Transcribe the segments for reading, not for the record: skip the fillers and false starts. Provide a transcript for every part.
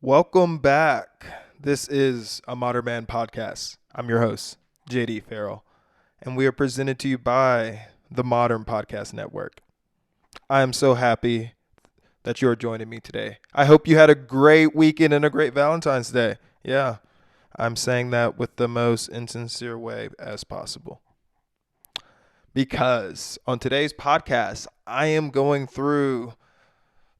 Welcome back. This is a Modern Man podcast. I'm your host, JD Farrell, and we are presented to you by the Modern Podcast Network. I am so happy that you are joining me today. I hope you had a great weekend and a great Valentine's Day. Yeah, I'm saying that with the most insincere way as possible. Because on today's podcast, I am going through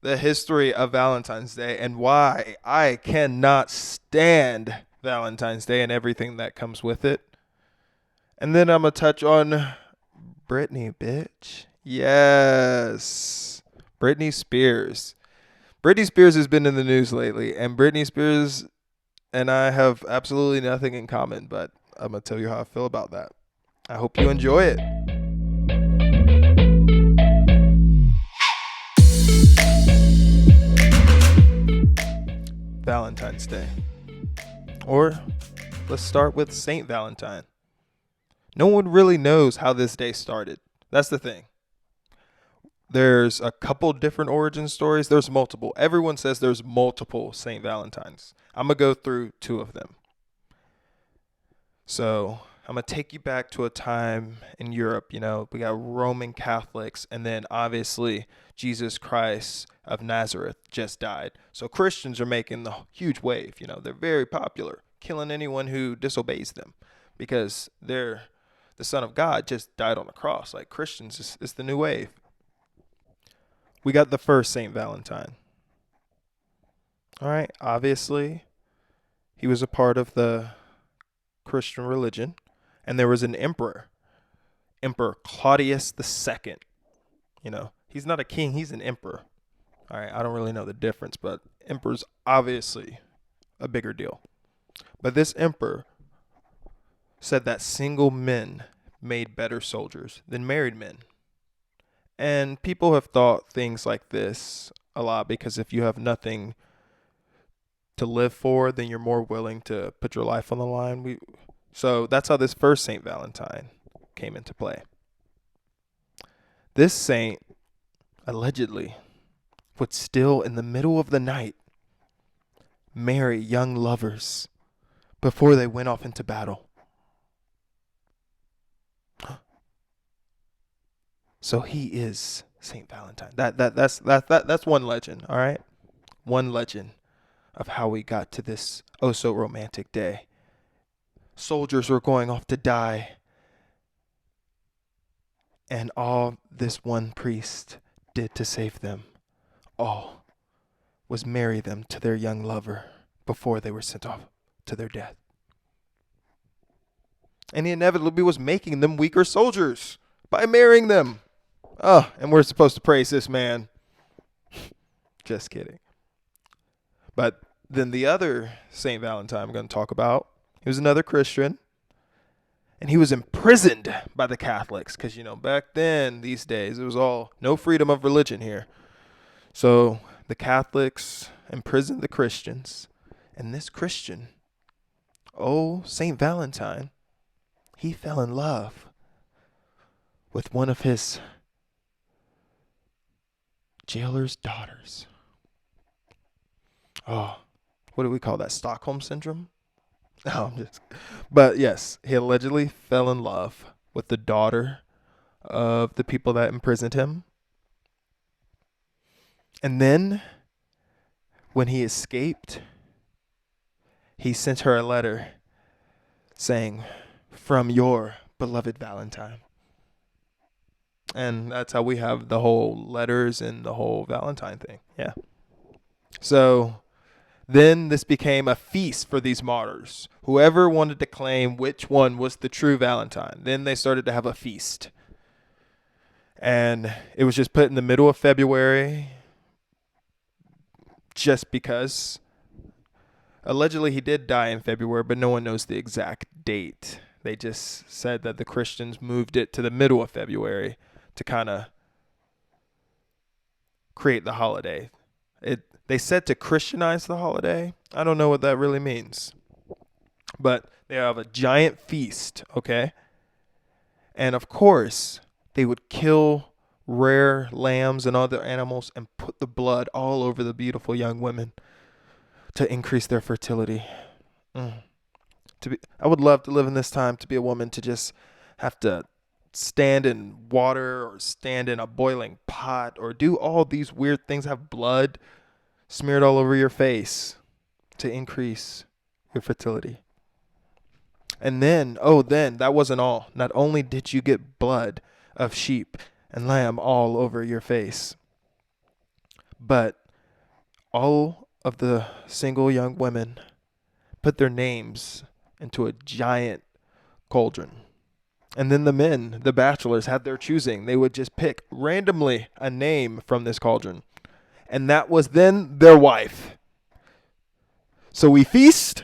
the history of Valentine's Day and why I cannot stand Valentine's Day and everything that comes with it. And then I'm going to touch on Britney, bitch. Yes. Britney Spears. Britney Spears has been in the news lately, and Britney Spears and I have absolutely nothing in common, but I'm going to tell you how I feel about that. I hope you enjoy it. Valentine's Day. Or let's start with Saint Valentine. No one really knows how this day started. That's the thing. There's a couple different origin stories. There's multiple. Everyone says there's multiple Saint Valentines. I'm going to go through two of them. So I'm going to take you back to a time in Europe. You know, we got Roman Catholics, and then obviously Jesus Christ of Nazareth just died. So Christians are making the huge wave. You know, they're very popular, killing anyone who disobeys them because they're the Son of God just died on the cross. Like Christians, it's the new wave. We got the first Saint Valentine. All right, obviously, he was a part of the Christian religion, and there was an emperor, Emperor Claudius II. You know, he's not a king, he's an emperor. All right, I don't really know the difference, but emperor's obviously a bigger deal. But this emperor said that single men made better soldiers than married men. And people have thought things like this a lot because if you have nothing to live for, then you're more willing to put your life on the line. So that's how this first Saint Valentine came into play. This saint allegedly would still in the middle of the night marry young lovers before they went off into battle. So he is Saint Valentine. That's one legend, all right? One legend of how we got to this oh so romantic day. Soldiers were going off to die, and all this one priest did to save them all was marry them to their young lover before they were sent off to their death. And he inevitably was making them weaker soldiers by marrying them. Oh, and we're supposed to praise this man. Just kidding. But then the other Saint Valentine I'm going to talk about, he was another Christian. And he was imprisoned by the Catholics because, you know, back then, these days, it was all no freedom of religion here. So the Catholics imprisoned the Christians. And this Christian, Saint Valentine, he fell in love with one of his jailer's daughters. Oh, what do we call that? Stockholm syndrome? No, but yes, he allegedly fell in love with the daughter of the people that imprisoned him. And then when he escaped, he sent her a letter saying, "From your beloved Valentine." And that's how we have the whole letters and the whole Valentine thing. Yeah. So then this became a feast for these martyrs. Whoever wanted to claim which one was the true Valentine, then they started to have a feast. And it was just put in the middle of February just because. Allegedly, he did die in February, but no one knows the exact date. They just said that the Christians moved it to the middle of February to kind of create the holiday. They said to Christianize the holiday. I don't know what that really means. But they have a giant feast, okay? And of course, they would kill rare lambs and other animals and put the blood all over the beautiful young women to increase their fertility. I would love to live in this time to be a woman to just have to stand in water or stand in a boiling pot or do all these weird things, have blood smeared all over your face to increase your fertility. And then that wasn't all. Not only did you get blood of sheep and lamb all over your face, but all of the single young women put their names into a giant cauldron. And then the men, the bachelors, had their choosing. They would just pick randomly a name from this cauldron. And that was then their wife. So we feast,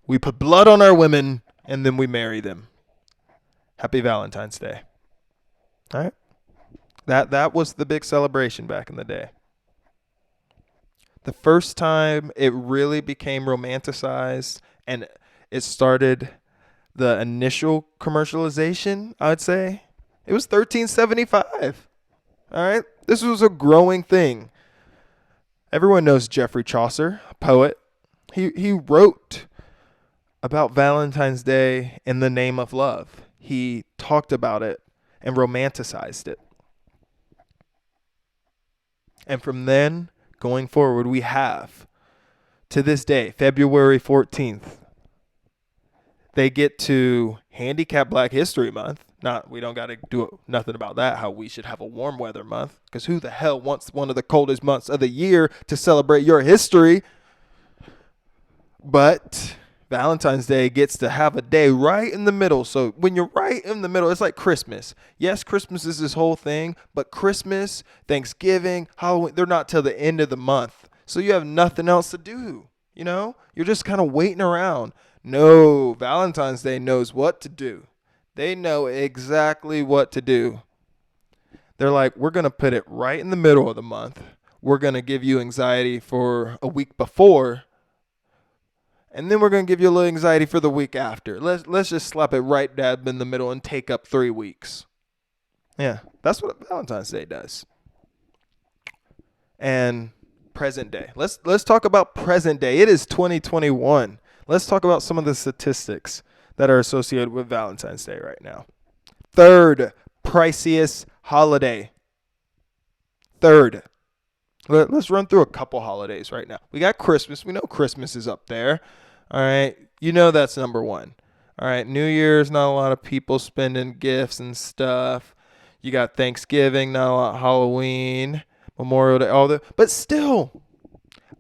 we put blood on our women, and then we marry them. Happy Valentine's Day. All right? That was the big celebration back in the day. The first time it really became romanticized and it started the initial commercialization, I would say, it was 1375. All right? This was a growing thing. Everyone knows Geoffrey Chaucer, a poet. He wrote about Valentine's Day in the name of love. He talked about it and romanticized it. And from then going forward, we have, to this day, February 14th, they get to handicap Black History Month. We don't got to do nothing about that, how we should have a warm weather month, because who the hell wants one of the coldest months of the year to celebrate your history? But Valentine's Day gets to have a day right in the middle. So when you're right in the middle, it's like Christmas. Yes, Christmas is this whole thing, but Christmas, Thanksgiving, Halloween, they're not till the end of the month. So you have nothing else to do, you know? You're just kind of waiting around. No, Valentine's Day knows what to do. They know exactly what to do. They're like, we're going to put it right in the middle of the month. We're going to give you anxiety for a week before, and then we're going to give you a little anxiety for the week after. Let's just slap it right dab in the middle and take up 3 weeks. Yeah, that's what Valentine's Day does. And present day. Let's talk about present day. It is 2021. Let's talk about some of the statistics that are associated with Valentine's Day right now. Third priciest holiday. Third. Let's run through a couple holidays right now. We got Christmas. We know Christmas is up there. All right. You know that's number one. All right. New Year's, not a lot of people spending gifts and stuff. You got Thanksgiving, not a lot. Halloween, Memorial Day, but still,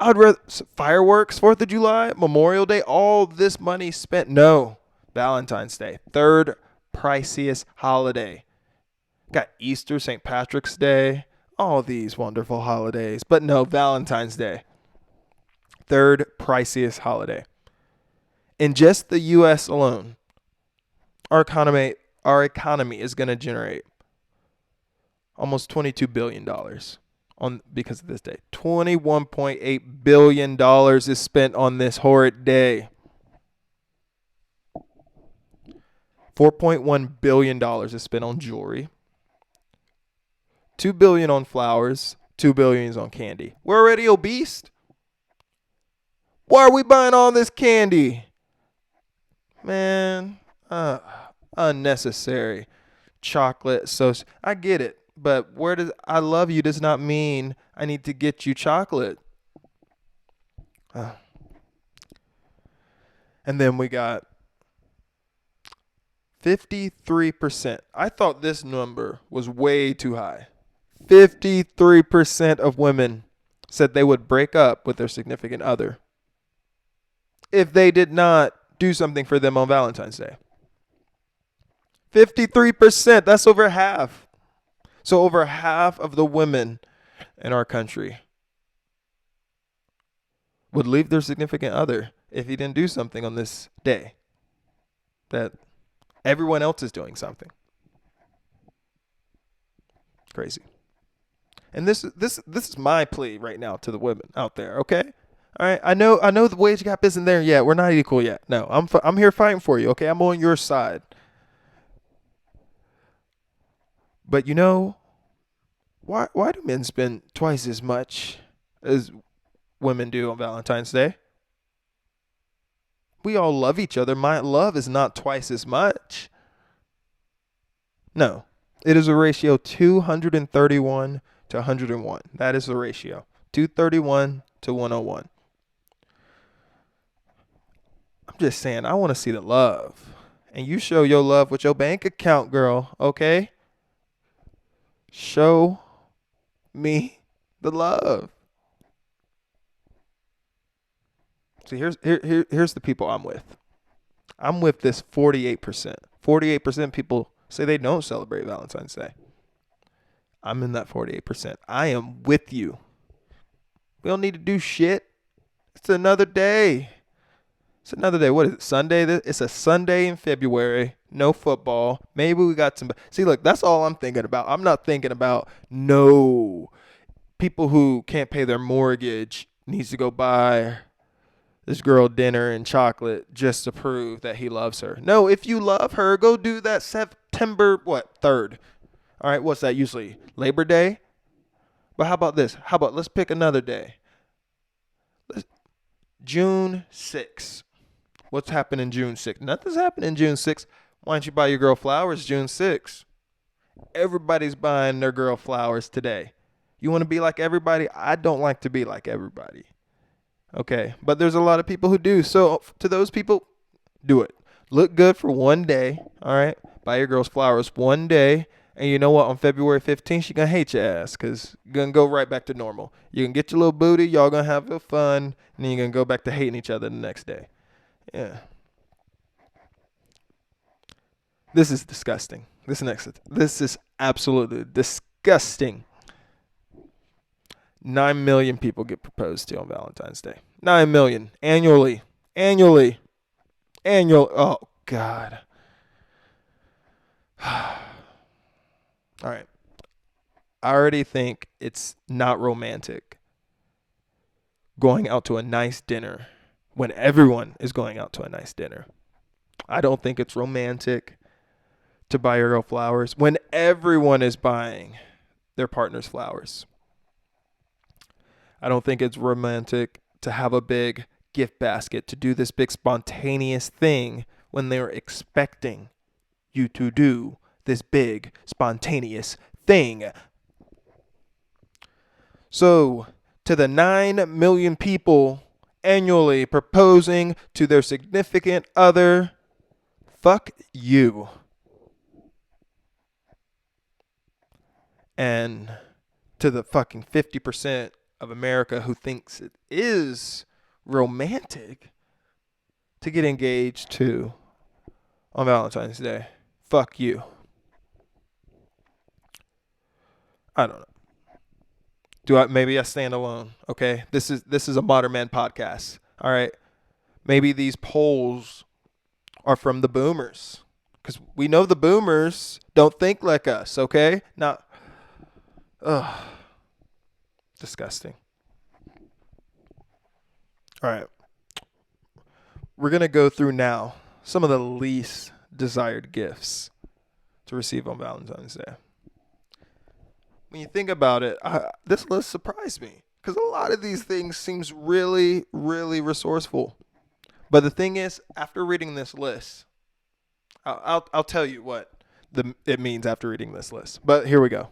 I'd rather fireworks, 4th of July, Memorial Day, all this money spent. No, Valentine's Day, third priciest holiday. Got Easter, St. Patrick's Day, all these wonderful holidays. But no, Valentine's Day, third priciest holiday. In just the U.S. alone, our economy is going to generate almost $22 billion because of this day. $21.8 billion is spent on this horrid day. $4.1 billion is spent on jewelry. $2 billion on flowers. $2 billion is on candy. We're already obese. Why are we buying all this candy? Man, unnecessary. Chocolate, so I get it. But where does I love you does not mean I need to get you chocolate. And then we got 53%. I thought this number was way too high. 53% of women said they would break up with their significant other if they did not do something for them on Valentine's Day. 53%, that's over half. So over half of the women in our country would leave their significant other if he didn't do something on this day that everyone else is doing something. Crazy. And this is my plea right now to the women out there, okay? All right, I know the wage gap isn't there yet. We're not equal yet. No, I'm here fighting for you, okay? I'm on your side. But you know, why do men spend twice as much as women do on Valentine's Day? We all love each other. My love is not twice as much. No. It is a ratio 231 to 101. That is the ratio. 231 to 101. I'm just saying, I want to see the love. And you show your love with your bank account, girl, okay? Show me the love. See, here's the people I'm with. I'm with this 48%. 48% people say they don't celebrate Valentine's Day. I'm in that 48%. I am with you. We don't need to do shit. It's another day. It's another day. What is it? Sunday? It's a Sunday in February. No football. Maybe we got some. See, look, that's all I'm thinking about. I'm not thinking about no people who can't pay their mortgage needs to go buy this girl dinner and chocolate just to prove that he loves her. No, if you love her, go do that September, 3rd. All right, what's that usually? Labor Day? But how about this? Let's pick another day. June 6th. What's happening June 6th? Nothing's happening June 6th. Why don't you buy your girl flowers June 6th? Everybody's buying their girl flowers today. You want to be like everybody? I don't like to be like everybody. Okay, but there's a lot of people who do. So to those people, do it. Look good for one day, all right? Buy your girl's flowers one day. And you know what? On February 15th, she's going to hate your ass because you're going to go right back to normal. You can get your little booty. Y'all going to have your fun. And then you're going to go back to hating each other the next day. Yeah. This is disgusting. This is absolutely disgusting. 9 million people get proposed to on Valentine's Day. 9 million annually. Oh, God. All right. I already think it's not romantic going out to a nice dinner when everyone is going out to a nice dinner. I don't think it's romantic to buy your girl flowers when everyone is buying their partner's flowers. I don't think it's romantic to have a big gift basket, to do this big spontaneous thing when they're expecting you to do this big spontaneous thing. So, to the 9 million people annually proposing to their significant other, fuck you. And to the fucking 50% of America who thinks it is romantic to get engaged to on Valentine's Day, fuck you. I don't know. Maybe I stand alone, okay? This is a Modern Man podcast, all right? Maybe these polls are from the boomers, because we know the boomers don't think like us, okay? Now, disgusting. All right. We're going to go through now some of the least desired gifts to receive on Valentine's Day. When you think about it, this list surprised me because a lot of these things seems really, really resourceful. But the thing is, after reading this list, I'll tell you what it means after reading this list. But here we go.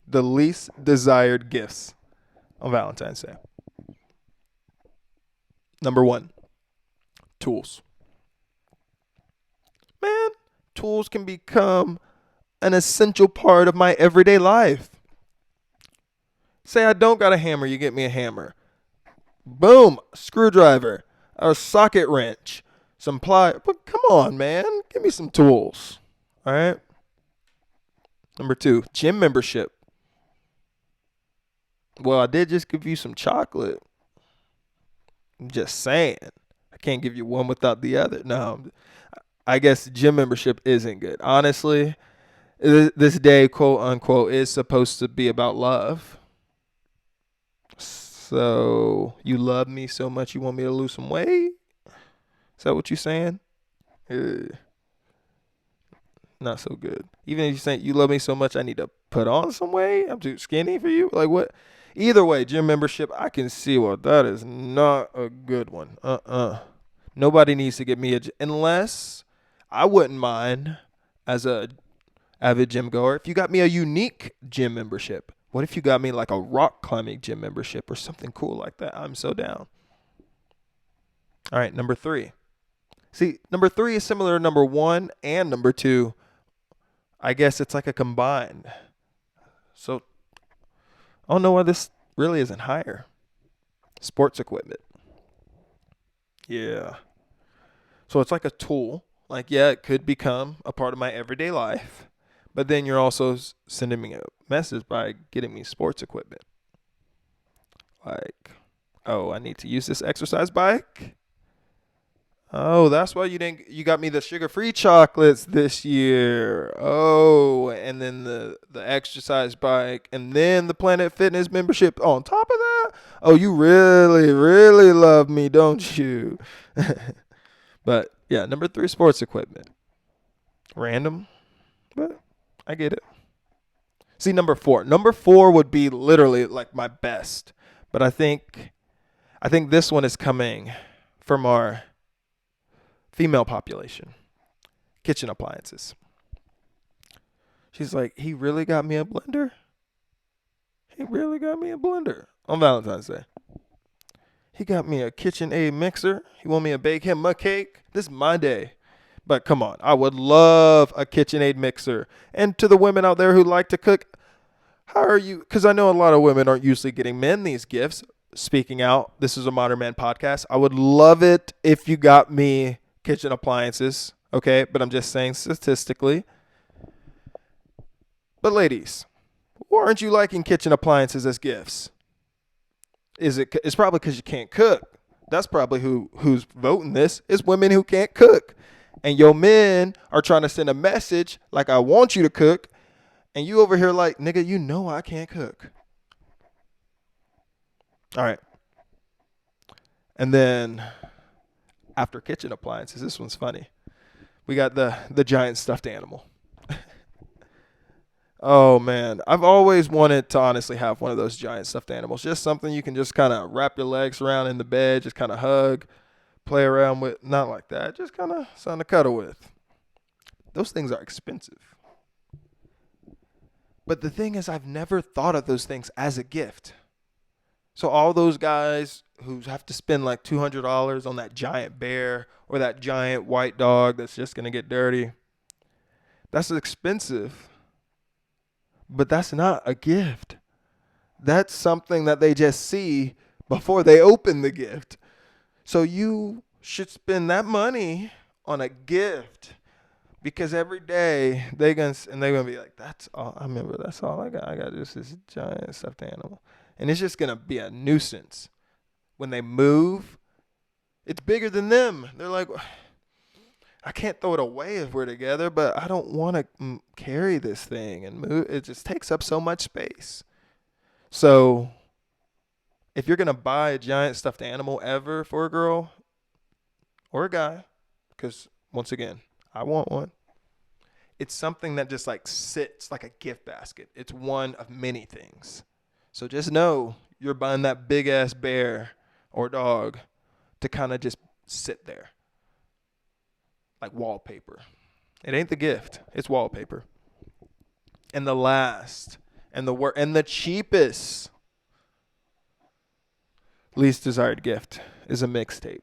The least desired gifts on Valentine's Day. Number 1, tools. Man, tools can become an essential part of my everyday life. Say I don't got a hammer, you get me a hammer. Boom, screwdriver, a socket wrench, some pliers. But come on, man, give me some tools. All right. Number 2, gym membership. Well, I did just give you some chocolate. I'm just saying. I can't give you one without the other. No, I guess gym membership isn't good. Honestly, this day, quote unquote, is supposed to be about love. So, you love me so much you want me to lose some weight? Is that what you're saying? Not so good. Even if you're saying you love me so much I need to put on some weight? I'm too skinny for you? Like what? Either way, gym membership, I can see, well, that is not a good one. Nobody needs to get me unless I wouldn't mind as a avid gym goer if you got me a unique gym membership. What if you got me like a rock climbing gym membership or something cool like that? I'm so down. All right, number 3. See, number 3 is similar to number 1 and number 2. I guess it's like a combined. So I don't know why this really isn't higher. Sports equipment. Yeah. So it's like a tool. Like, yeah, it could become a part of my everyday life. But then you're also sending me a message by getting me sports equipment. Like, oh, I need to use this exercise bike. Oh, that's why you got me the sugar-free chocolates this year. Oh, and then the exercise bike, and then the Planet Fitness membership on top of that. Oh, you really, really love me, don't you? But yeah, number 3, sports equipment. Random, but I get it. See, number 4. Number 4 would be literally like my best, but I think this one is coming from our female population. Kitchen appliances. She's like, he really got me a blender? He really got me a blender on Valentine's Day. He got me a KitchenAid mixer. He want me to bake him a cake. This is my day. But come on, I would love a KitchenAid mixer. And to the women out there who like to cook, how are you? Because I know a lot of women aren't usually getting men these gifts. Speaking out, this is a Modern Man podcast. I would love it if you got me kitchen appliances, okay? But I'm just saying statistically. But ladies, why aren't you liking kitchen appliances as gifts? It's probably because you can't cook. That's probably who's voting this is women who can't cook. And your men are trying to send a message like, I want you to cook. And you over here like, nigga, you know I can't cook. All right. And then after kitchen appliances, this one's funny. We got the giant stuffed animal. Oh, man. I've always wanted to honestly have one of those giant stuffed animals. Just something you can just kind of wrap your legs around in the bed, just kind of hug, play around with. Not like that. Just kind of something to cuddle with. Those things are expensive. But the thing is, I've never thought of those things as a gift. So all those guys who have to spend like $200 on that giant bear or that giant white dog that's just going to get dirty, that's expensive. But that's not a gift. That's something that they just see before they open the gift. So you should spend that money on a gift because every day they're gonna be like, that's all. I remember that's all I got. I got just this giant stuffed animal, and it's just gonna be a nuisance when they move. It's bigger than them. They're like, I can't throw it away if we're together, but I don't want to carry this thing and move. It just takes up so much space. So if you're going to buy a giant stuffed animal ever for a girl or a guy, because once again, I want one, it's something that just like sits like a gift basket. It's one of many things. So just know you're buying that big ass bear or dog to kind of just sit there. Like wallpaper. It ain't the gift. It's wallpaper. And the last and the cheapest least desired gift is a mixtape.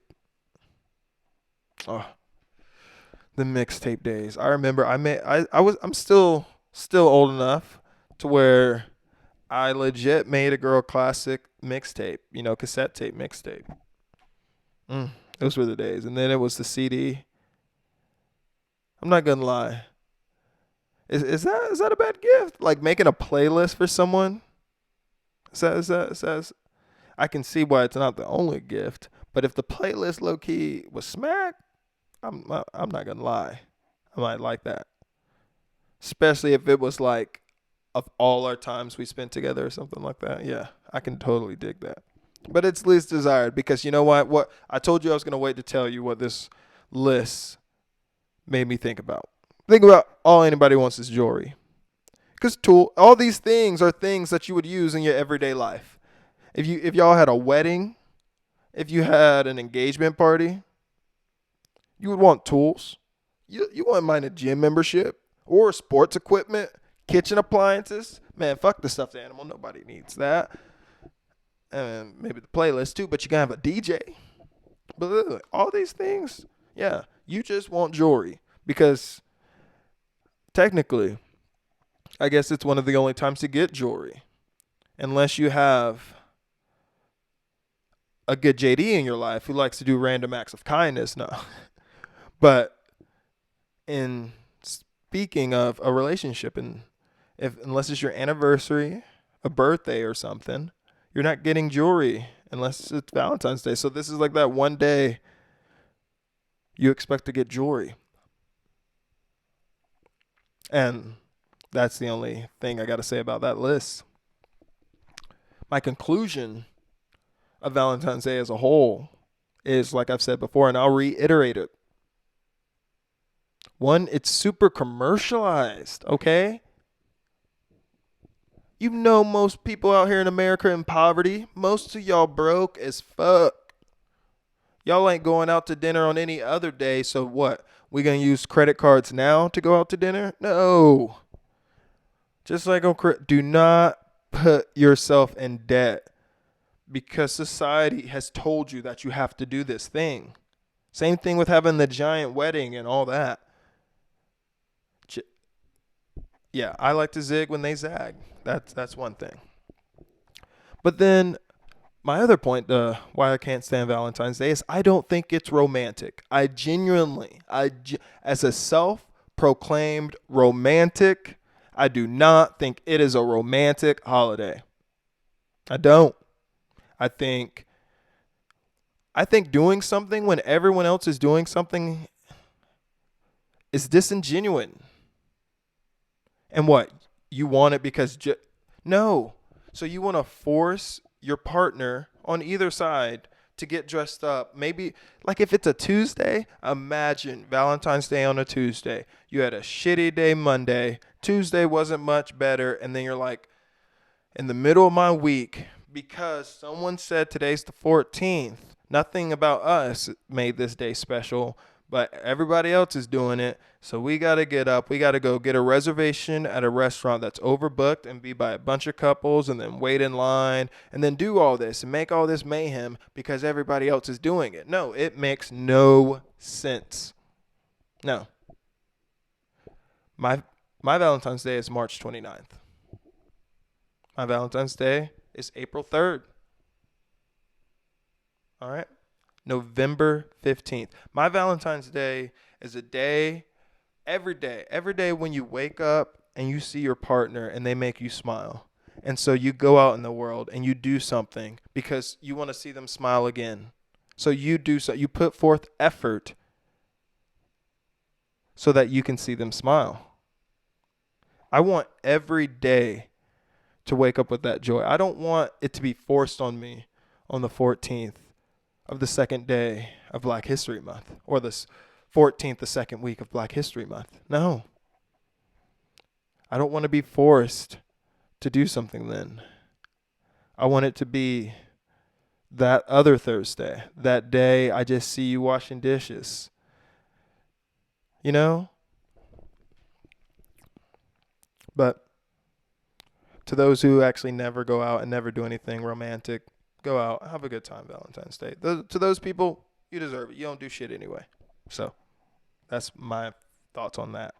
Oh, the mixtape days. I remember I'm still old enough to where I legit made a girl classic mixtape, cassette tape mixtape. Those were the days. And then it was the CD. I'm not gonna lie. Is that a bad gift? Like making a playlist for someone? Is that I can see why it's not the only gift, but if the playlist low key was smack, I'm not gonna lie. I might like that. Especially if it was like of all our times we spent together or something like that. Yeah, I can totally dig that. But it's least desired because you know what? What I told you I was gonna wait to tell you what this list made me think about. Think about all anybody wants is jewelry. Because all these things are things that you would use in your everyday life. If y'all had a wedding, if you had an engagement party, You would want tools. You wouldn't mind a gym membership or sports equipment, kitchen appliances. Man, fuck the stuffed animal. Nobody needs that. And maybe the playlist too, but you can have a DJ. But look, all these things, yeah, you just want jewelry because technically, I guess it's one of the only times to get jewelry, unless you have a good JD in your life who likes to do random acts of kindness. No, but in speaking of a relationship, and if unless it's your anniversary, a birthday or something, you're not getting jewelry unless it's Valentine's Day. So this is like that one day you expect to get jewelry. And that's the only thing I got to say about that list. My conclusion of Valentine's Day as a whole is, like I've said before, and I'll reiterate it. One, it's super commercialized, okay? You know most people out here in America in poverty. Most of y'all broke as fuck. Y'all ain't going out to dinner on any other day, so what? We gonna use credit cards now to go out to dinner? No. Just like do not put yourself in debt because society has told you that you have to do this thing. Same thing with having the giant wedding and all that. Yeah, I like to zig when they zag. That's one thing. But then my other point, why I can't stand Valentine's Day is I don't think it's romantic. I genuinely, as a self-proclaimed romantic, I do not think it is a romantic holiday. I don't. I think doing something when everyone else is doing something is disingenuous. And what? You want it because no. So you want to force your partner on either side to get dressed up. Maybe like if it's a Tuesday, imagine Valentine's Day on a Tuesday. You had a shitty day Monday. Tuesday wasn't much better. And then you're like, in the middle of my week, because someone said today's the 14th, nothing about us made this day special, but everybody else is doing it. So we got to get up. We got to go get a reservation at a restaurant that's overbooked and be by a bunch of couples and then wait in line and then do all this and make all this mayhem because everybody else is doing it. No, it makes no sense. No. My Valentine's Day is March 29th. My Valentine's Day is April 3rd. All right? November 15th. My Valentine's Day is a day, every day when you wake up and you see your partner and they make you smile. And so you go out in the world and you do something because you want to see them smile again. So you put forth effort so that you can see them smile. I want every day to wake up with that joy. I don't want it to be forced on me on the 14th of the second day of Black History Month or the 14th, the second week of Black History Month. No. I don't want to be forced to do something then. I want it to be that other Thursday, that day I just see you washing dishes. You know? But to those who actually never go out and never do anything romantic, go out, have a good time Valentine's Day. To those people, you deserve it. You don't do shit anyway. So that's my thoughts on that.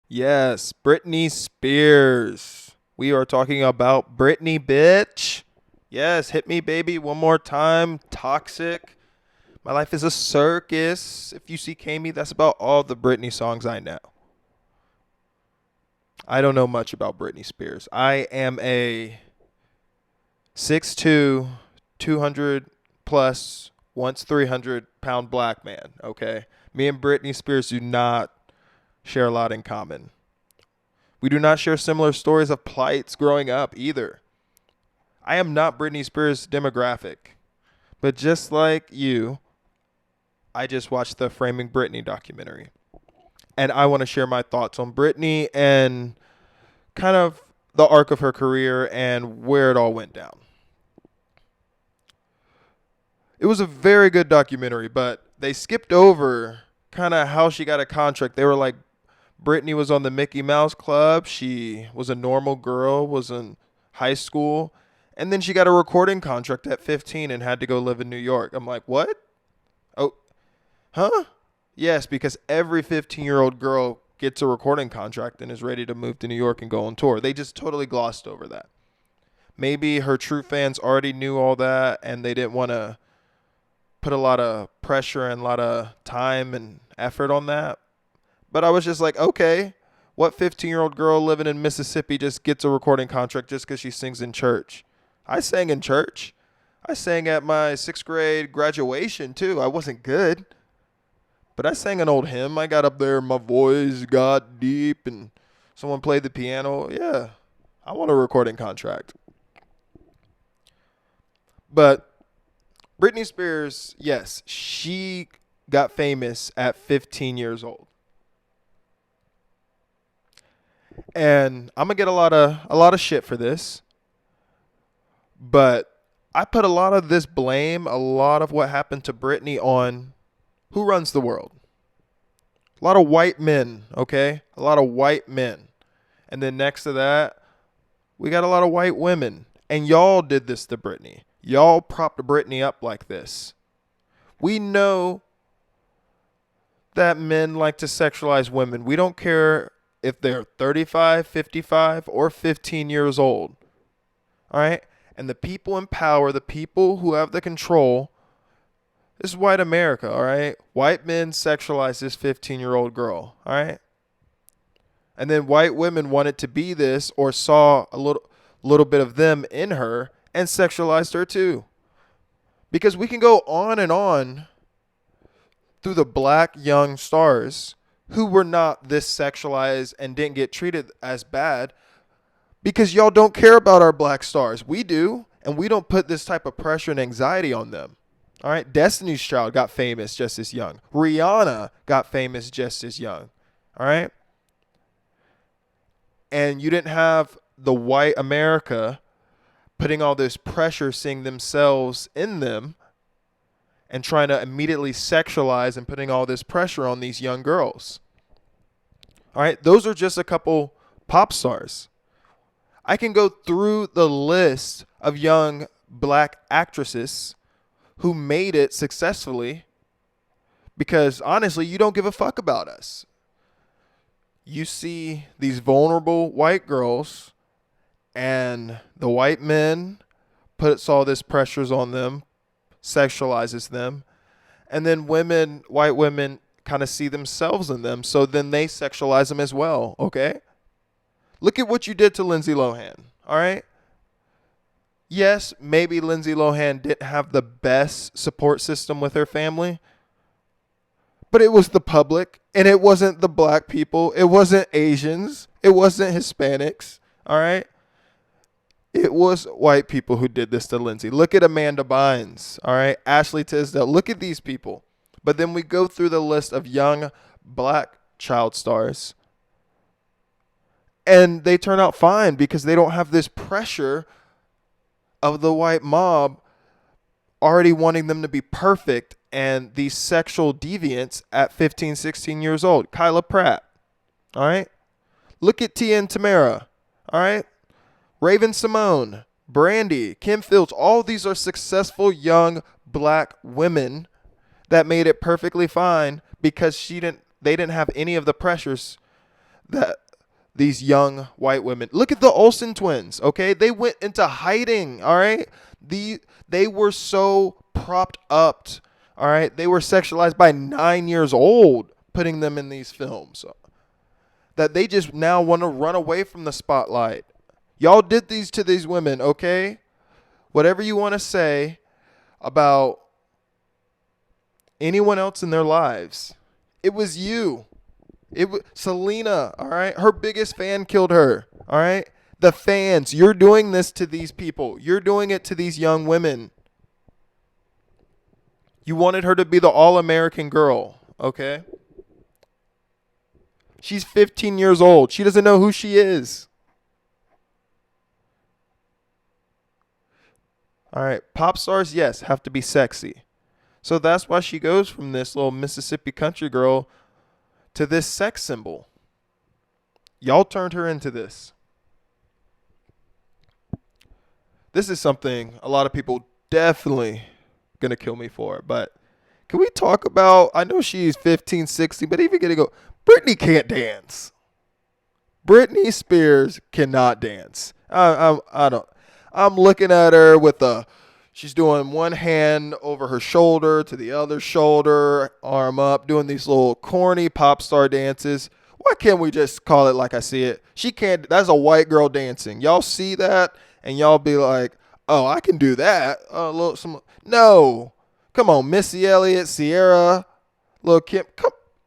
Yes, Britney Spears. We are talking about Britney, bitch. Yes, hit me, baby, one more time. Toxic. My life is a circus. If you see me, that's about all the Britney songs I know. I don't know much about Britney Spears. I am a 6'2", 200 plus, once 300-pound black man, okay? Me and Britney Spears do not share a lot in common. We do not share similar stories of plights growing up either. I am not Britney Spears' demographic. But just like you, I just watched the Framing Britney documentary. And I want to share my thoughts on Britney and kind of the arc of her career and where it all went down. It was a very good documentary, but they skipped over kind of how she got a contract. They were like, Britney was on the Mickey Mouse Club. She was a normal girl, was in high school. And then she got a recording contract at 15 and had to go live in New York. I'm like, what? Oh, huh? Yes, because every 15-year-old girl gets a recording contract and is ready to move to New York and go on tour. They just totally glossed over that. Maybe her true fans already knew all that and they didn't want to put a lot of pressure and a lot of time and effort on that. But I was just like, okay, what 15-year-old girl living in Mississippi just gets a recording contract just because she sings in church? I sang in church. I sang at my 6th grade graduation too. I wasn't good, but I sang an old hymn. I got up there, my voice got deep, and someone played the piano. Yeah, I want a recording contract. But Britney Spears, yes, she got famous at 15 years old. And I'm going to get a lot of shit for this. But I put a lot of this blame, a lot of what happened to Britney on who runs the world. A lot of white men, okay? A lot of white men. And then next to that, we got a lot of white women. And y'all did this to Britney. Y'all propped Britney up like this. We know that men like to sexualize women. We don't care if they're 35, 55, or 15 years old. All right? And the people in power, the people who have the control, this is white America, all right? White men sexualize this 15-year-old girl, all right? And then white women wanted to be this or saw a little bit of them in her and sexualized her too. Because we can go on and on through the black young stars who were not this sexualized and didn't get treated as bad because y'all don't care about our black stars. We do, and we don't put this type of pressure and anxiety on them. All right, Destiny's Child got famous just as young. Rihanna got famous just as young. All right? And you didn't have the white America putting all this pressure, seeing themselves in them, and trying to immediately sexualize and putting all this pressure on these young girls. All right, those are just a couple pop stars. I can go through the list of young black actresses who made it successfully because, honestly, you don't give a fuck about us. You see these vulnerable white girls and the white men puts all this pressures on them, sexualizes them, and then white women kind of see themselves in them, so then they sexualize them as well, okay? Look at what you did to Lindsay Lohan, all right? Yes, maybe Lindsay Lohan didn't have the best support system with her family, but it was the public, and it wasn't the black people. It wasn't Asians. It wasn't Hispanics, all right? It was white people who did this to Lindsay. Look at Amanda Bynes, all right? Ashley Tisdale. Look at these people. But then we go through the list of young black child stars, and they turn out fine because they don't have this pressure of the white mob already wanting them to be perfect and these sexual deviants at 15, 16 years old. Kyla Pratt, all right? Look at Tia and Tamara, all right? Raven Simone, Brandy, Kim Fields, all these are successful young black women that made it perfectly fine because they didn't have any of the pressures that these young white women. Look at the Olsen twins, okay? They went into hiding, all right? They were so propped up, all right? They were sexualized by 9 years old, putting them in these films that they just now want to run away from the spotlight. Y'all did these to these women, okay? Whatever you want to say about anyone else in their lives, it was you. It was Selena, all right? Her biggest fan killed her, all right? The fans, you're doing this to these people. You're doing it to these young women. You wanted her to be the all-American girl, okay? She's 15 years old. She doesn't know who she is. All right, pop stars, yes, have to be sexy. So that's why she goes from this little Mississippi country girl to this sex symbol. Y'all turned her into this. This is something a lot of people definitely gonna kill me for. But can we talk about, I know she's 15, 16, but even gonna go, Britney can't dance. Britney Spears cannot dance. I don't. I'm looking at her with she's doing one hand over her shoulder to the other shoulder, arm up, doing these little corny pop star dances. Why can't we just call it like I see it? She can't. That's a white girl dancing. Y'all see that, and y'all be like, "Oh, I can do that." No, come on, Missy Elliott, Sierra, Lil Kim,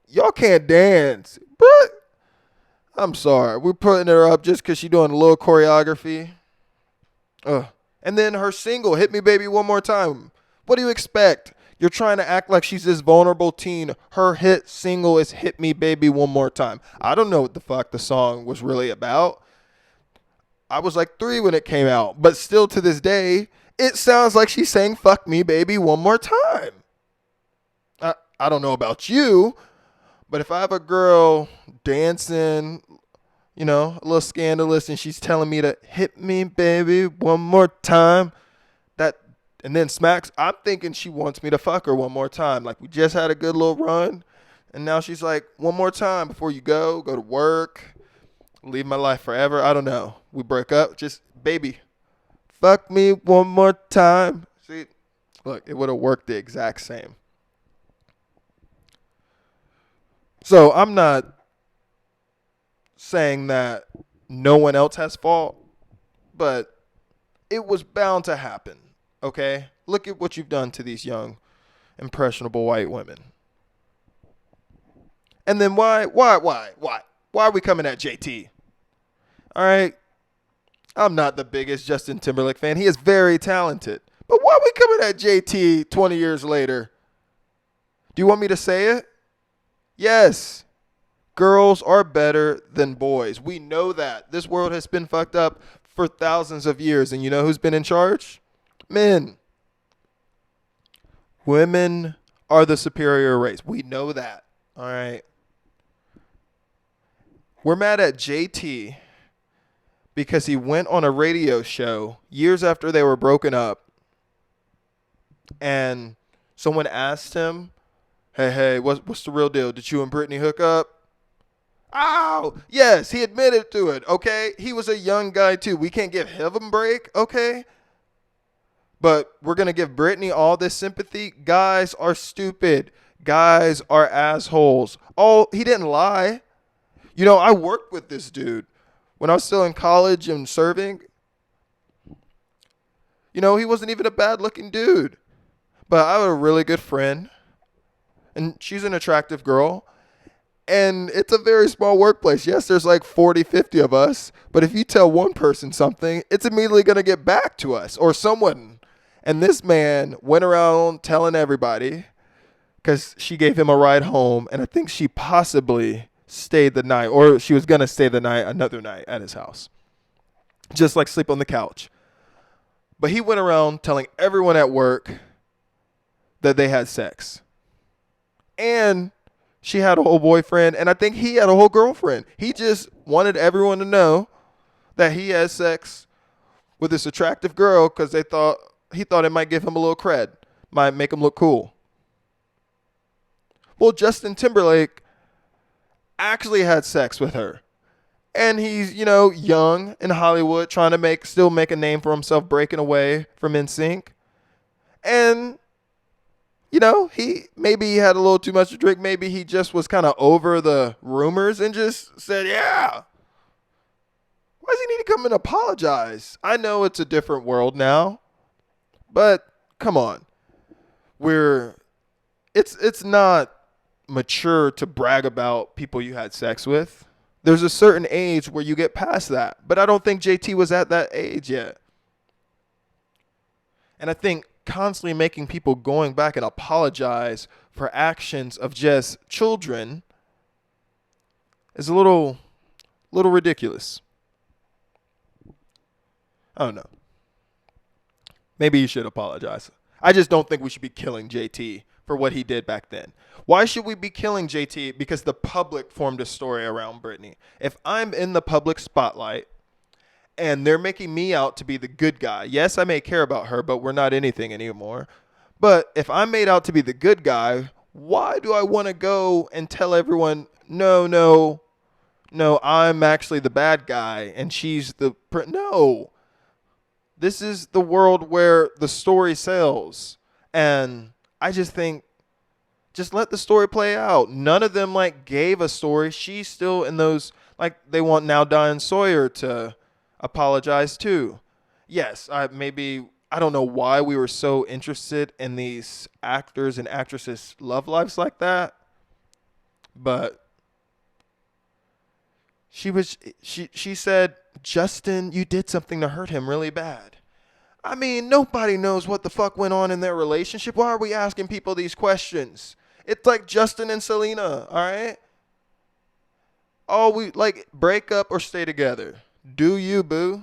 y'all can't dance, bruh. I'm sorry. We're putting her up just because she's doing a little choreography. Ugh. And then her single, Hit Me Baby One More Time. What do you expect? You're trying to act like she's this vulnerable teen. Her hit single is Hit Me Baby One More Time. I don't know what the fuck the song was really about. I was like 3 when it came out. But still to this day, it sounds like she's saying Fuck Me Baby One More Time. I don't know about you, but if I have a girl dancing, a little scandalous, and she's telling me to hit me, baby, one more time, and then smacks, I'm thinking she wants me to fuck her one more time. Like, we just had a good little run, and now she's like, one more time before you go to work, leave my life forever. I don't know. We break up. Just, baby, fuck me one more time. See, look, it would have worked the exact same. So I'm not saying that no one else has fault, but it was bound to happen, okay? Look at what you've done to these young, impressionable white women. And then why are we coming at JT? All right, I'm not the biggest Justin Timberlake fan. He is very talented. But why are we coming at JT 20 years later? Do you want me to say it? Yes. Girls are better than boys. We know that. This world has been fucked up for thousands of years. And you know who's been in charge? Men. Women are the superior race. We know that. All right. We're mad at JT because he went on a radio show years after they were broken up. And someone asked him, hey, what's the real deal? Did you and Britney hook up? Oh, yes, he admitted to it, okay? He was a young guy, too. We can't give him a break, okay? But we're going to give Britney all this sympathy. Guys are stupid. Guys are assholes. Oh, he didn't lie. I worked with this dude when I was still in college and serving. He wasn't even a bad-looking dude. But I have a really good friend, and she's an attractive girl. And it's a very small workplace. Yes, there's like 40, 50 of us. But if you tell one person something, it's immediately going to get back to us or someone. And this man went around telling everybody because she gave him a ride home. And I think she possibly stayed the night, or she was going to stay the night another night at his house. Just like sleep on the couch. But he went around telling everyone at work that they had sex. And she had a whole boyfriend, and I think he had a whole girlfriend. He just wanted everyone to know that he had sex with this attractive girl because he thought it might give him a little cred, might make him look cool. Well, Justin Timberlake actually had sex with her. And he's, young in Hollywood, trying to still make a name for himself, breaking away from NSYNC. And he had a little too much to drink. Maybe he just was kind of over the rumors and just said, yeah. Why does he need to come and apologize? I know it's a different world now, but come on. It's not mature to brag about people you had sex with. There's a certain age where you get past that, but I don't think JT was at that age yet. And I think constantly making people going back and apologize for actions of just children is a little ridiculous. I don't know. Maybe you should apologize. I just don't think we should be killing JT for what he did back then. Why should we be killing JT? Because the public formed a story around Britney. If I'm in the public spotlight and they're making me out to be the good guy, yes, I may care about her, but we're not anything anymore. But if I'm made out to be the good guy, why do I want to go and tell everyone, no, I'm actually the bad guy and she's the... No. This is the world where the story sells. And I just think, just let the story play out. None of them like gave a story. She's still in those, like they want Now Diane Sawyer to apologize too. Yes, I don't know why we were so interested in these actors and actresses' love lives like that. But she said, Justin, you did something to hurt him really bad. I mean, nobody knows what the fuck went on in their relationship. Why are we asking people these questions? It's like Justin and Selena, all right? Oh, we like break up or stay together. Do you, boo?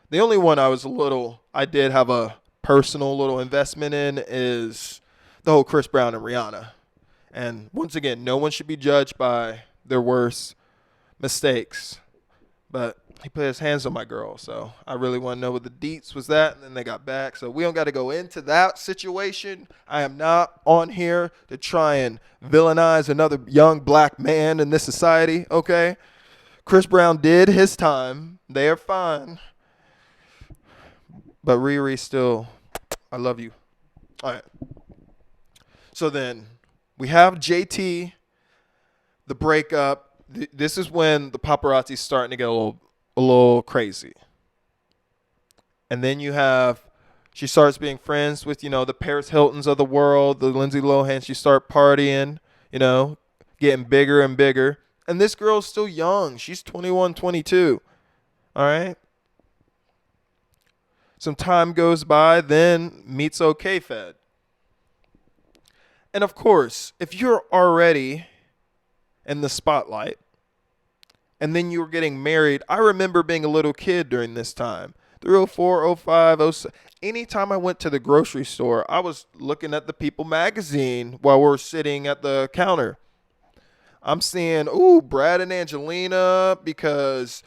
The only one I did have a personal little investment in is the whole Chris Brown and Rihanna. And once again, no one should be judged by their worst mistakes. But he put his hands on my girl, so I really want to know what the deets was that, and then they got back. So we don't got to go into that situation. I am not on here to try and villainize another young black man in this society, okay? Chris Brown did his time. They are fine. But Riri still, I love you. All right. So then we have JT, the breakup. This is when the paparazzi's starting to get a little crazy. And then she starts being friends with, the Paris Hiltons of the world, the Lindsay Lohans. She start partying, getting bigger and bigger. And this girl's still young. She's 21, 22. All right. Some time goes by, then meets OK Fed. And of course, if you're already in the spotlight, and then you were getting married. I remember being a little kid during this time. 304, 05, 06. Anytime I went to the grocery store, I was looking at the People magazine while we're sitting at the counter. I'm seeing, Brad and Angelina because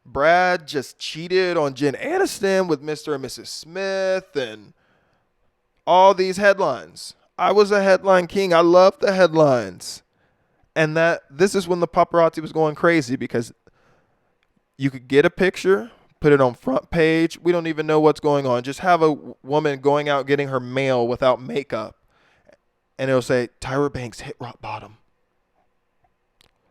Brad just cheated on Jen Aniston with Mr. and Mrs. Smith and all these headlines. I was a headline king. I loved the headlines. And this is when the paparazzi was going crazy because you could get a picture, put it on front page. We don't even know what's going on. Just have a woman going out getting her mail without makeup. And it'll say, Tyra Banks hit rock bottom.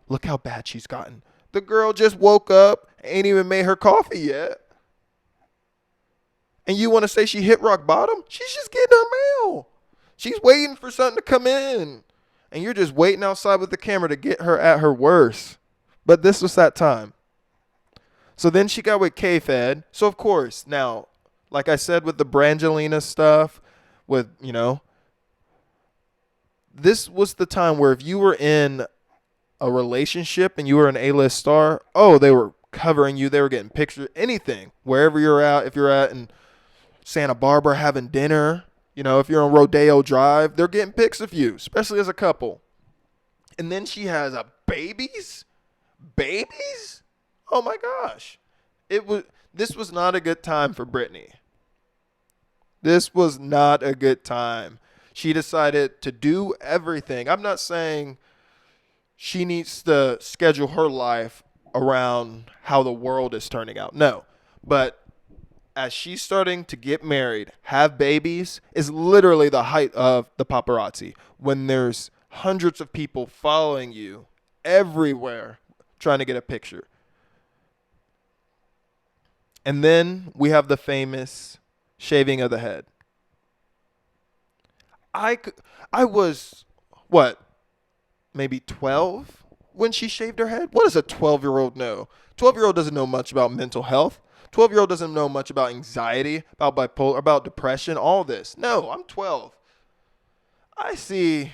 Look how bad she's gotten. The girl just woke up, ain't even made her coffee yet. And you want to say she hit rock bottom? She's just getting her mail. She's waiting for something to come in. And you're just waiting outside with the camera to get her at her worst. But this was that time. So then she got with K-Fed. So, of course, now, like I said with the Brangelina stuff, with, this was the time where if you were in a relationship and you were an A-list star, they were covering you. They were getting pictures, anything. Wherever you're at, if you're at in Santa Barbara having dinner, if you're on Rodeo Drive, they're getting pics of you, especially as a couple. And then she has babies? Babies? Oh my gosh. This was not a good time for Britney. This was not a good time. She decided to do everything. I'm not saying she needs to schedule her life around how the world is turning out. No. But as she's starting to get married, have babies, is literally the height of the paparazzi. When there's hundreds of people following you everywhere trying to get a picture. And then we have the famous shaving of the head. I was, maybe 12 when she shaved her head? What does a 12-year-old know? 12-year-old doesn't know much about mental health. 12-year-old doesn't know much about anxiety, about bipolar, about depression, all this. No, I'm 12. I see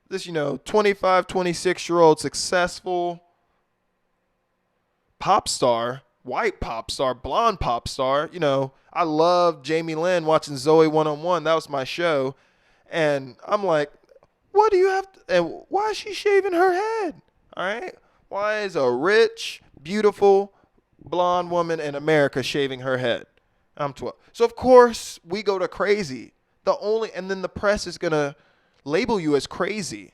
this, 25, 26-year-old successful pop star white pop star, blonde pop star. You know, I love Jamie Lynn watching Zoe 101. That was my show. And I'm like, what do you have to, and why is she shaving her head? All right. Why is a rich, beautiful, blonde woman in America shaving her head? I'm 12. So of course we go to crazy. And then the press is going to label you as crazy.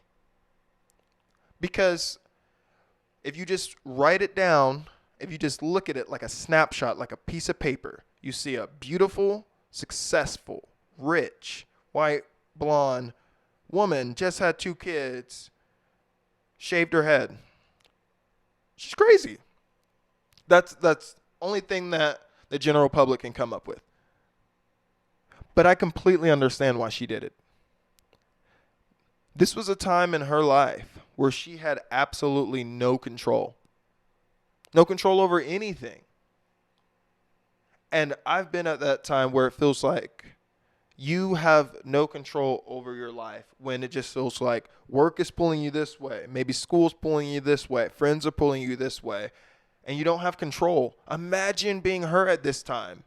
Because if you just write it down, if you just look at it like a snapshot, like a piece of paper, you see a beautiful, successful, rich, white, blonde woman, just had 2 kids, shaved her head. She's crazy. That's only thing that the general public can come up with. But I completely understand why she did it. This was a time in her life where she had absolutely no control. No control over anything. And I've been at that time where it feels like you have no control over your life, when it just feels like work is pulling you this way. Maybe school's pulling you this way. Friends are pulling you this way. And you don't have control. Imagine being her at this time.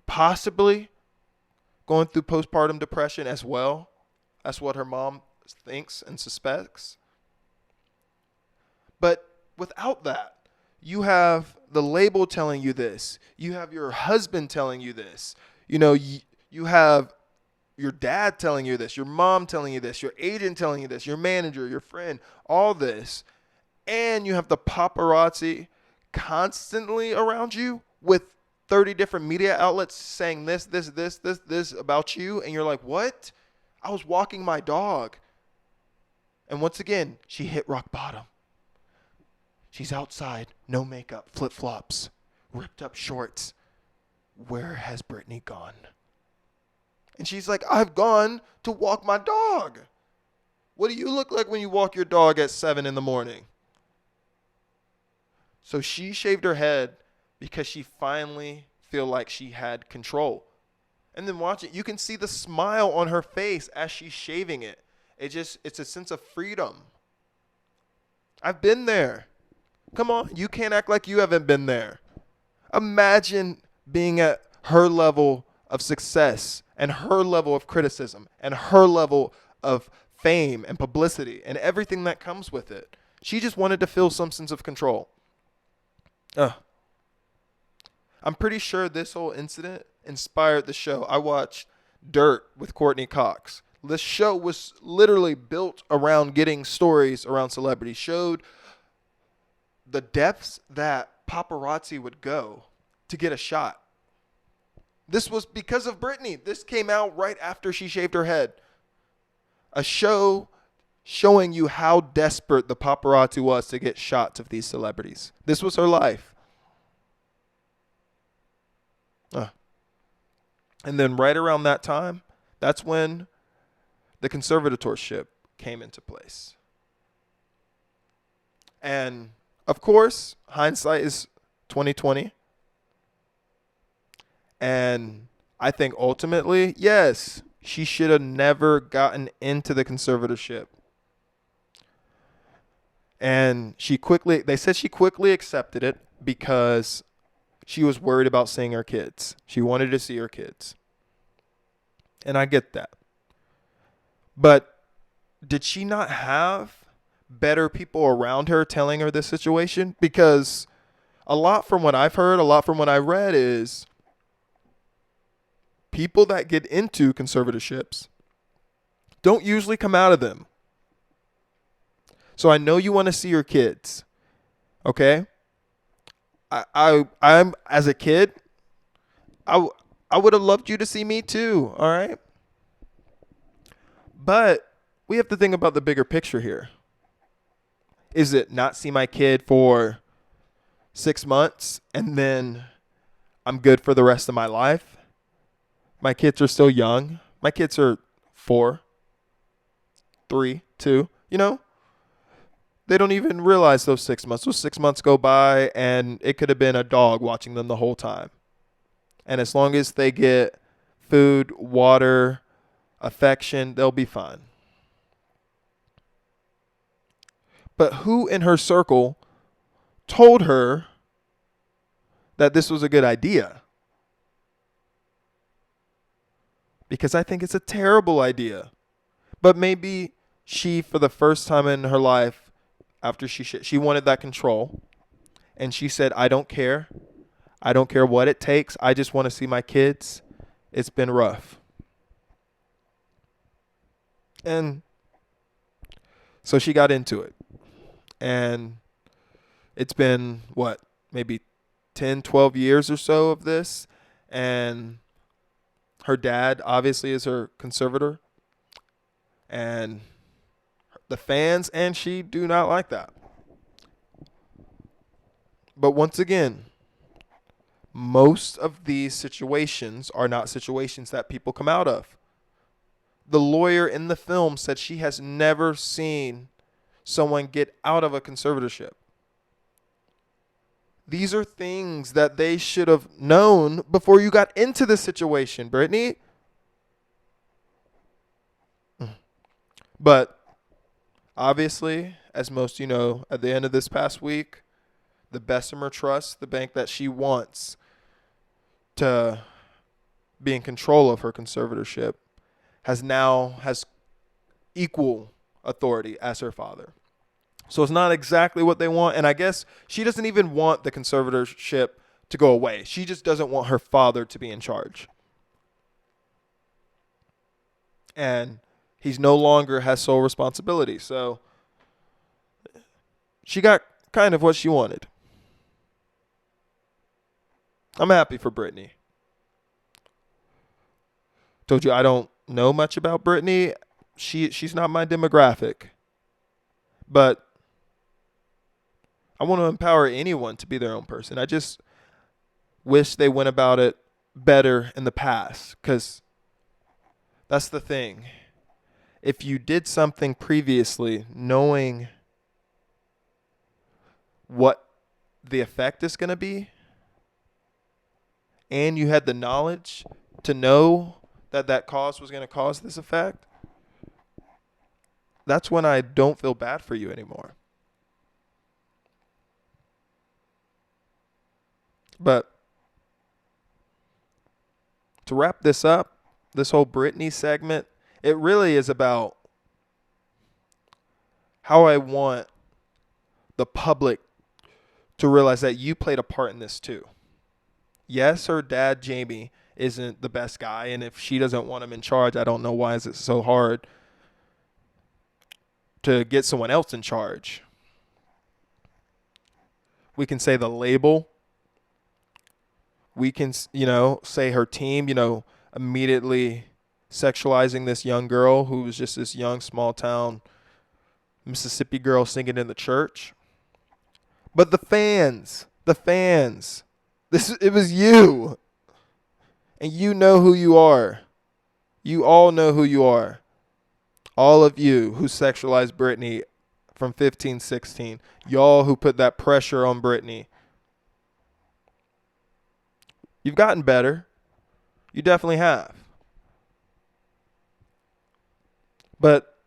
Possibly going through postpartum depression as well. That's what her mom thinks and suspects. But without that, you have the label telling you this. You have your husband telling you this. You know, you have your dad telling you this, your mom telling you this, your agent telling you this, your manager, your friend, all this. And you have the paparazzi constantly around you with 30 different media outlets saying this about you. And you're like, what? I was walking my dog. And once again, she hit rock bottom. She's outside, no makeup, flip-flops, ripped up shorts. Where has Britney gone? And she's like, I've gone to walk my dog. What do you look like when you walk your dog at 7 in the morning? So she shaved her head because she finally feel like she had control. And then watch it. You can see the smile on her face as she's shaving it. It's a sense of freedom. I've been there. Come on, you can't act like you haven't been there. Imagine being at her level of success and her level of criticism and her level of fame and publicity and everything that comes with it. She just wanted to feel some sense of control. I'm pretty sure this whole incident inspired the show. I watched Dirt with Courtney Cox. This show was literally built around getting stories around celebrities, showed the depths that paparazzi would go to get a shot. This was because of Britney. This came out right after she shaved her head. A show showing you how desperate the paparazzi was to get shots of these celebrities. This was her life. And then right around that time, that's when the conservatorship came into place. And of course, hindsight is 2020. And I think ultimately, yes, she should have never gotten into the conservatorship. And they said she quickly accepted it because she was worried about seeing her kids. She wanted to see her kids. And I get that. But did she not have better people around her telling her this situation? Because a lot from what I've heard, a lot from what I read is people that get into conservatorships don't usually come out of them. So I know you want to see your kids. Okay? I'm as a kid, I would have loved you to see me too, all right? But we have to think about the bigger picture here. Is it not see my kid for 6 months and then I'm good for the rest of my life? My kids are still young. My kids are 4, 3, 2, you know? They don't even realize those 6 months. Those 6 months go by and it could have been a dog watching them the whole time. And as long as they get food, water, affection, they'll be fine. But who in her circle told her that this was a good idea. Because I think it's a terrible idea. But maybe she, for the first time in her life, after she wanted that control, and she said, I don't care. I don't care what it takes. I just want to see my kids. It's been rough. And so she got into it. And it's been, maybe 10, 12 years or so of this. And her dad, obviously, is her conservator. And the fans and she do not like that. But once again, most of these situations are not situations that people come out of. The lawyer in the film said she has never seen someone get out of a conservatorship. These are things that they should have known before you got into this situation, Britney. But obviously, as most you know, at the end of this past week, the Bessemer Trust, the bank that she wants to be in control of her conservatorship, has equal authority as her father. So it's not exactly what they want. And I guess she doesn't even want the conservatorship to go away. She just doesn't want her father to be in charge. And he's no longer has sole responsibility. So she got kind of what she wanted. I'm happy for Britney. Told you I don't know much about Britney. She's not my demographic. But I want to empower anyone to be their own person. I just wish they went about it better in the past, because that's the thing. If you did something previously knowing what the effect is going to be, and you had the knowledge to know that cause was going to cause this effect, that's when I don't feel bad for you anymore. But to wrap this up, this whole Britney segment, it really is about how I want the public to realize that you played a part in this too. Yes, her dad, Jamie, isn't the best guy, and if she doesn't want him in charge, I don't know why is it so hard to get someone else in charge. We can say the label. We can, say her team, immediately sexualizing this young girl who was just this young, small town Mississippi girl singing in the church. But the fans, it was you. And you know who you are. You all know who you are. All of you who sexualized Britney from 15, 16. Y'all who put that pressure on Britney. You've gotten better. You definitely have. But,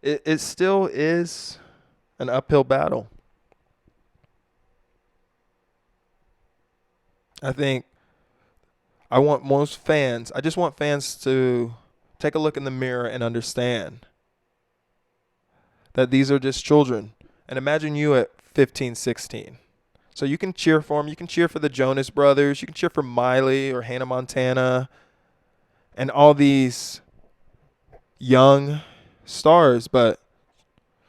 it still is an uphill battle. I think I just want fans to take a look in the mirror and understand that these are just children. And imagine you at 15, 16. So you can cheer for them. You can cheer for the Jonas Brothers. You can cheer for Miley or Hannah Montana and all these young stars. But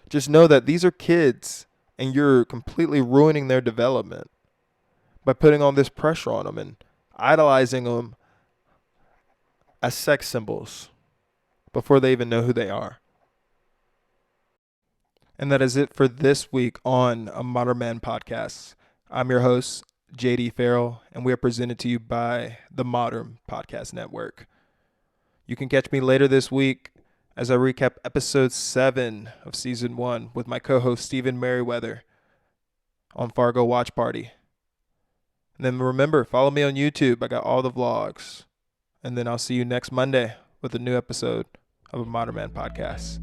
just know that these are kids and you're completely ruining their development by putting all this pressure on them and idolizing them as sex symbols before they even know who they are. And that is it for this week on a Modern Man Podcast. I'm your host, JD Farrell, and we are presented to you by the Modern Podcast Network. You can catch me later this week as I recap episode 7 of season 1 with my co-host Stephen Merriweather on Fargo Watch Party. And then remember, follow me on YouTube. I got all the vlogs. And then I'll see you next Monday with a new episode of a Modern Man Podcast.